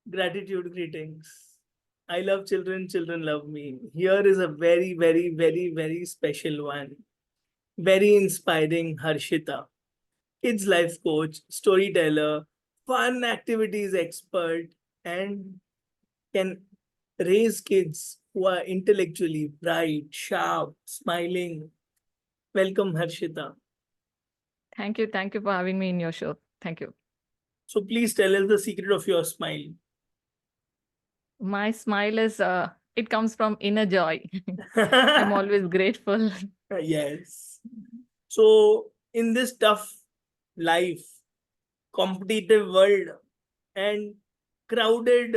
Gratitude greetings. I love children, children love me. Here is a very, very, very, very special one. Very inspiring Harshitha. Kids life coach, storyteller, fun activities expert, and can raise kids who are intellectually bright, sharp, smiling. Welcome, Harshitha. Thank you. Thank you for having me in your show. Thank you. So please tell us the secret of your smile. My smile is, it comes from inner joy. I'm always grateful. Yes. So, in this tough life, competitive world, and crowded,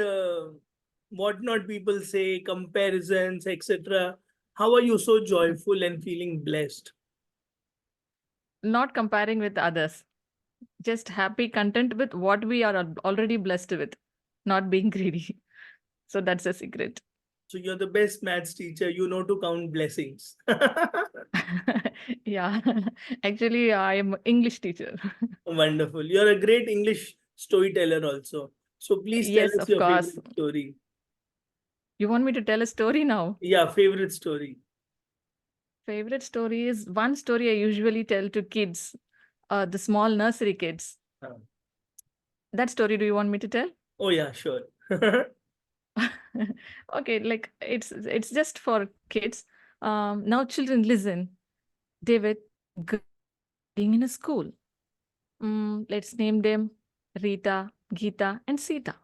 what not people say, comparisons, etc., how are you so joyful and feeling blessed? Not comparing with others, just happy, content with what we are already blessed with, not being greedy. So that's a secret. So, you're the best maths teacher, you know to count blessings. Yeah. Actually, I am English teacher. Wonderful. You're a great English storyteller also. So, please tell Yes, us of your course. favorite story. You want me to tell a story now? Yeah, favorite story. Favorite story is one story I usually tell to kids, the small nursery kids. Uh, That story, do you want me to tell? Oh, yeah, sure. Okay, like it's just for kids. Now children listen. They were being in a school. Let's name them Rita, Geeta, and Sita.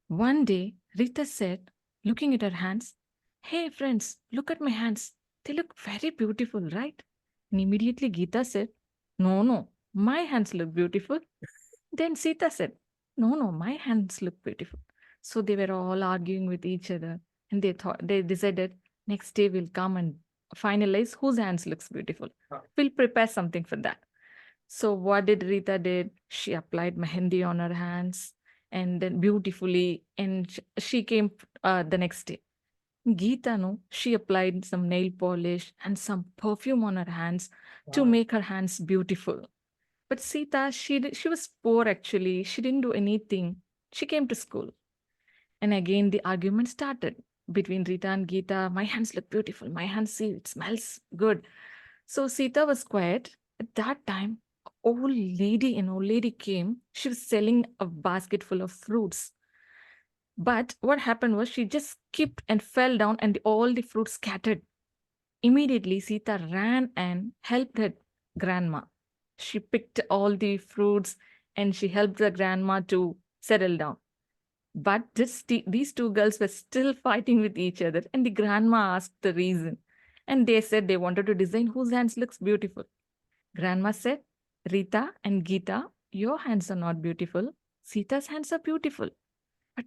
One day, Rita said, looking at her hands, "Hey friends, look at my hands. They look very beautiful, right?" And immediately Geeta said, "No, no, my hands look beautiful." Then Sita said, "No, no, my hands look beautiful." So they were all arguing with each other, and they decided next day we'll come and finalize whose hands looks beautiful. We'll prepare something for that. So what did Rita did? She applied mehendi on her hands and then beautifully, and she came the next day. Geeta, no, she applied some nail polish and some perfume on her hands to Wow. make her hands beautiful. But Sita, she was poor actually. She didn't do anything. She came to school. And again, the argument started between Rita and Geeta. My hands look beautiful. My hands, see, it smells good. So Sita was quiet. At that time, an old lady came. She was selling a basket full of fruits. But what happened was she just skipped and fell down, and all the fruits scattered. Immediately, Sita ran and helped her grandma. She picked all the fruits and she helped the grandma to settle down. But these two girls were still fighting with each other, and the grandma asked the reason. And they said they wanted to design whose hands looks beautiful. Grandma said, "Rita and Geeta, your hands are not beautiful. Sita's hands are beautiful." But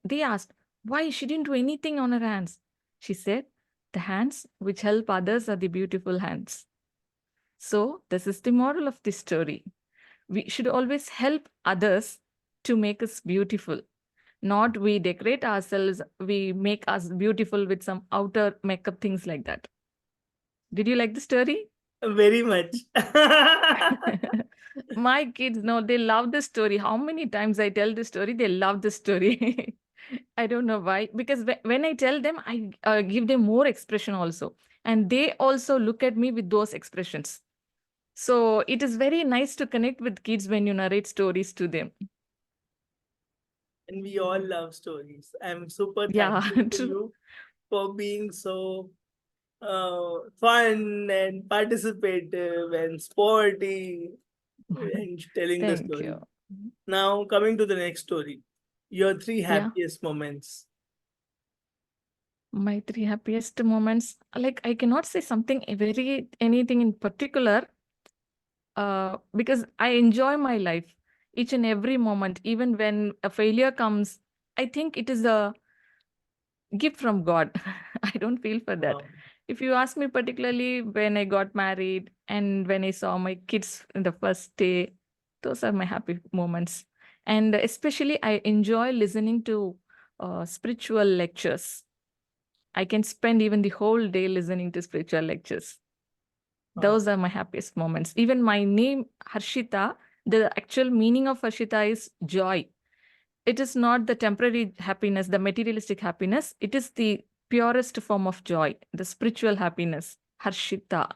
they asked, why she didn't do anything on her hands. She said, "The hands which help others are the beautiful hands." So, this is the moral of this story. We should always help others to make us beautiful. Not we decorate ourselves, we make us beautiful with some outer makeup, things like that. Did you like the story? Very much. My kids know they love the story. How many times I tell the story, they love the story. I don't know why. Because when I tell them, I give them more expression also. And they also look at me with those expressions. So it is very nice to connect with kids when you narrate stories to them. And we all love stories. I'm super Yeah, thankful to true. you for being so fun and participative and sporty and telling the Thank story. you. Now, coming to the next story, your three Yeah. happiest moments. My three happiest moments, like I cannot say something very anything in particular, because I enjoy my life each and every moment. Even when a failure comes, I think it is a gift from God. I don't feel for that. Wow. If you ask me particularly when I got married and when I saw my kids in the first day, those are my happy moments. And especially I enjoy listening to spiritual lectures. I can spend even the whole day listening to spiritual lectures. Wow. Those are my happiest moments. Even my name, Harshita, the actual meaning of Harshita is joy. It is not the temporary happiness, the materialistic happiness. It is the purest form of joy, the spiritual happiness. Harshita.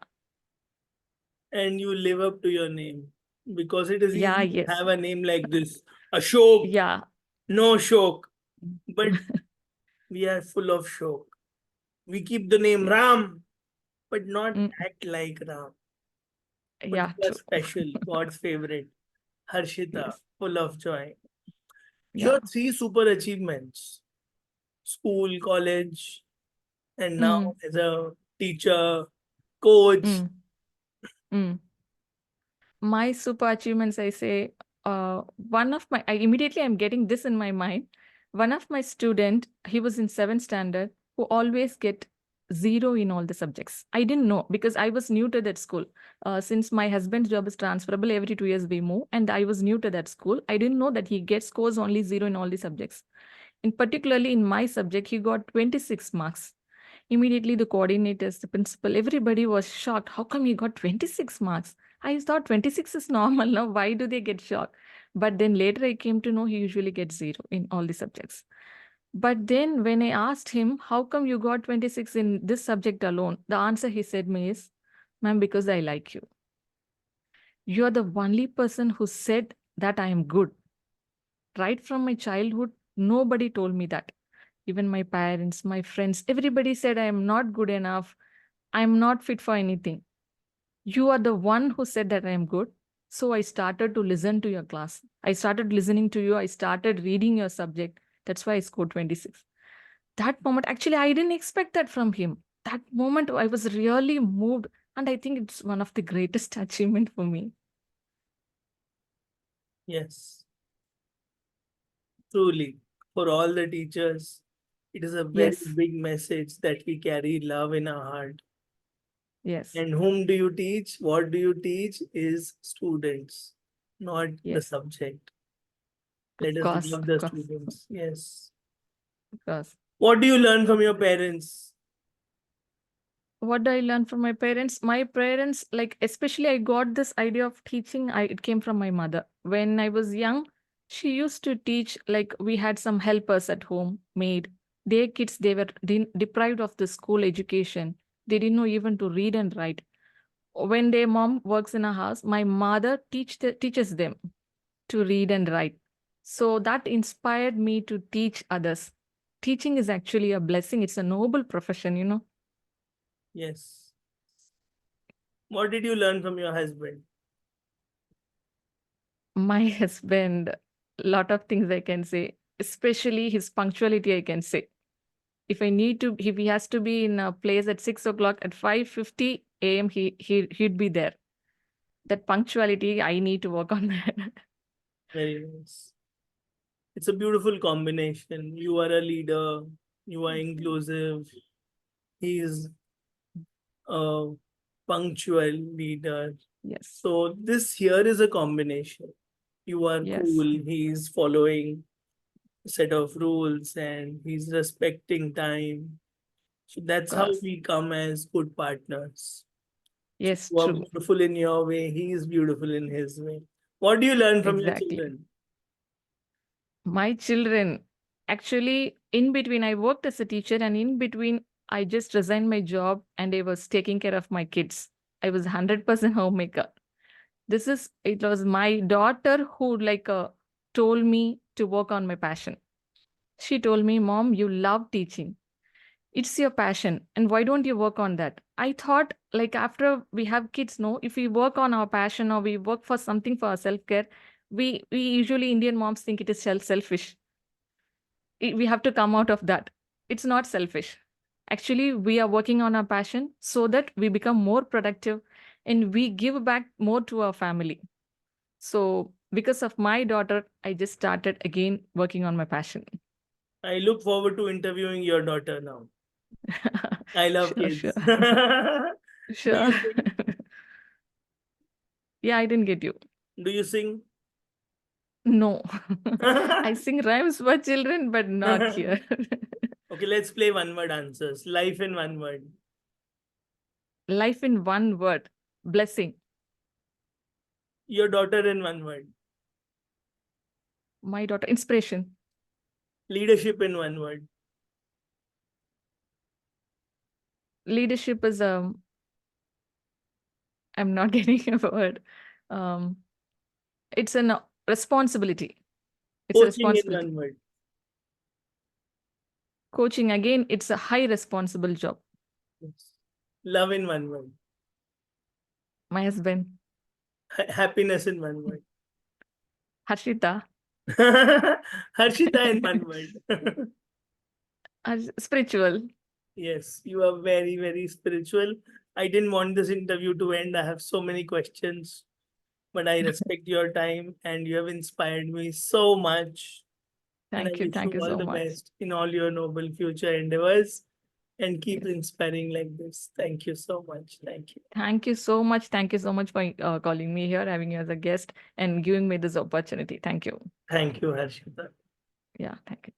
And you live up to your name because it is Yeah, easy to yes. have a name like this. Ashok, Yeah. no Shok. But we are full of Shok. We keep the name Yes. Ram, but not Mm, act like Ram. But yeah, you are true. special, God's favorite. Harshita, Yes. full of joy. Yeah. Your three super achievements: school, college, and now Mm, as a teacher, coach. mm, mm. My super achievements, I say, one of my, immediately I'm getting this in my mind. One of my student, he was in seventh standard, who always get zero in all the subjects. I didn't know because I was new to that school. Since my husband's job is transferable, every 2 years we move, and I was new to that school. I didn't know that he gets scores only zero in all the subjects. In particularly in my subject, he got 26 marks. Immediately, the coordinators, the principal, everybody was shocked. How come he got 26 marks? I thought 26 is normal now. Why do they get shocked? But then later I came to know he usually gets zero in all the subjects. But then when I asked him, how come you got 26 in this subject alone? The answer he said me is, ma'am, because I like you. You're the only person who said that I am good. Right from my childhood, nobody told me that. Even my parents, my friends, everybody said I am not good enough. I'm not fit for anything. You are the one who said that I am good. So I started to listen to your class. I started listening to you. I started reading your subject. That's why I scored 26. That moment, actually, I didn't expect that from him. That moment, I was really moved. And I think it's one of the greatest achievement for me. Yes, truly. For all the teachers, it is a very Yes, big message that we carry love in our heart. yes, And whom do you teach? What do you teach is students, not the yes. subject. Let Of us course, love of the course, students. Yes. of course. What do you learn from your parents? What do I learn from my parents? My parents, like, especially I got this idea of teaching, it came from my mother. When I was young, she used to teach, like, we had some helpers at home, maid. Their kids, they were deprived of the school education. They didn't know even to read and write. When their mom works in a house, my mother teaches them to read and write. So that inspired me to teach others. Teaching is actually a blessing. It's a noble profession. Yes. What did you learn from your husband? My husband, lot of things I can say, especially his punctuality, I can say. If I need to, if he has to be in a place at 6 o'clock, at 5:50 a.m., he'd be there. That punctuality, I need to work on that. Very nice. It's a beautiful combination. You are a leader, you are inclusive, he is a punctual leader. Yes, So this here is a combination. You are yes, cool, he's following a set of rules and he's respecting time. So of that's how course. we come as good partners. Yes, You are true. beautiful in your way, he is beautiful in his way. What do you learn from your Exactly. children? My children, actually, in between, I worked as a teacher, and in between, I just resigned my job and I was taking care of my kids. I was 100% homemaker. It was my daughter who told me to work on my passion. She told me, Mom, you love teaching. It's your passion. And why don't you work on that? I thought, like, after we have kids, no, if we work on our passion or we work for something for our self-care, we usually Indian moms think it is selfish. We have to come out of that. It's not selfish. Actually, we are working on our passion so that we become more productive and we give back more to our family. So, because of my daughter, I just started again working on my passion. I look forward to interviewing your daughter now. I love Sure, sure. kids. Do Sure. you sing? Yeah, I didn't get you. Do you sing? No. I sing rhymes for children, but not here. Okay, let's play one word answers. Life in one word. Life in one word. Blessing. Your daughter in one word. My daughter. Inspiration. Leadership in one word. Leadership is I'm not getting a word. Um, it's a responsibility. It's a Coaching in responsibility. one word. Coaching, again, it's a high responsible job. Yes. Love in one word. My husband, Happiness in one word. Harshitha, Harshita in one word. spiritual. Yes, you are very, very spiritual. I didn't want this interview to end. I have so many questions, but I respect your time and you have inspired me so much. And I Thank you. wish you Thank you all so the much. best in all your noble future endeavors and keep inspiring like this. Thank you so much. Thank you. Thank you so much. Thank you so much for calling me here, having you as a guest, and giving me this opportunity. Thank you. Thank you, Harshita. Yeah, thank you.